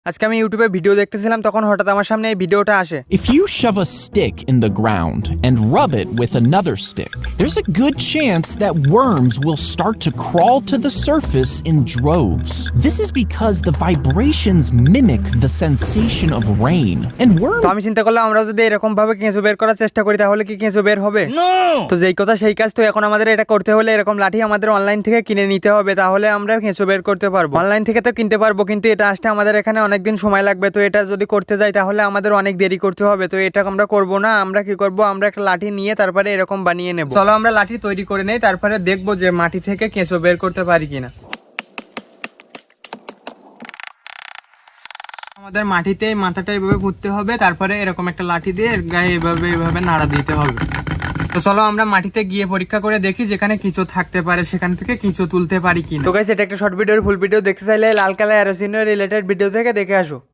আজকে আমি ইউটিউবে ভিডিও দেখতেছিলাম তখন হঠাৎ আমার সামনে এই ভিডিওটা আসে। If you shove a stick in the ground and rub it with another stick, there's a good chance that worms will start to crawl to the surface in droves. This is because the vibrations mimic the sensation of rain, and worms... তো আমি চিন্তা করলাম আমরা যদি এরকম ভাবে কেঁচো বের করার চেষ্টা করি তাহলে কি কেঁচো বের হবে? তো যেই কথা সেই কাজ। তো এখন আমাদের এটা করতে হলে এরকম লাঠি আমাদের অনলাইন থেকে কিনে নিতে হবে, তাহলে আমরা কেঁচো বের করতে পারবো। অনলাইন থেকে তো কিনতে পারবো, কিন্তু এটা আসতে আমাদের এখানে অনেকদিন সময় লাগবে। তো এটা যদি করতে যাই তাহলে আমাদের অনেক দেরি করতে হবে। তো এটা আমরা করব না। আমরা কি করব, আমরা একটা লাঠি নিয়ে তারপরে এরকম বানিয়ে নেব। চলো আমরা লাঠি তৈরি করে নেই, তারপরে দেখবো যে মাটি থেকে কেঁচো বের করতে পারি কিনা। আমাদের মাটিতে মাথাটা এভাবে পুঁততে হবে, তারপরে এরকম একটা লাঠি দিয়ে এর গায়ে এভাবে নাড়া দিতে হবে। তো চলো আমরা মাটিতে গিয়ে পরীক্ষা করে দেখি যেখানে কিছু থাকতে পারে সেখান থেকে কিছু তুলতে পারি কিনা। তো গাইস, এটা একটা শর্ট ভিডিওর ফুল ভিডিও দেখতে চাইলে লাল কালার অ্যারো চিহ্ন রিলেটেড ভিডিও থেকে দেখে আসো।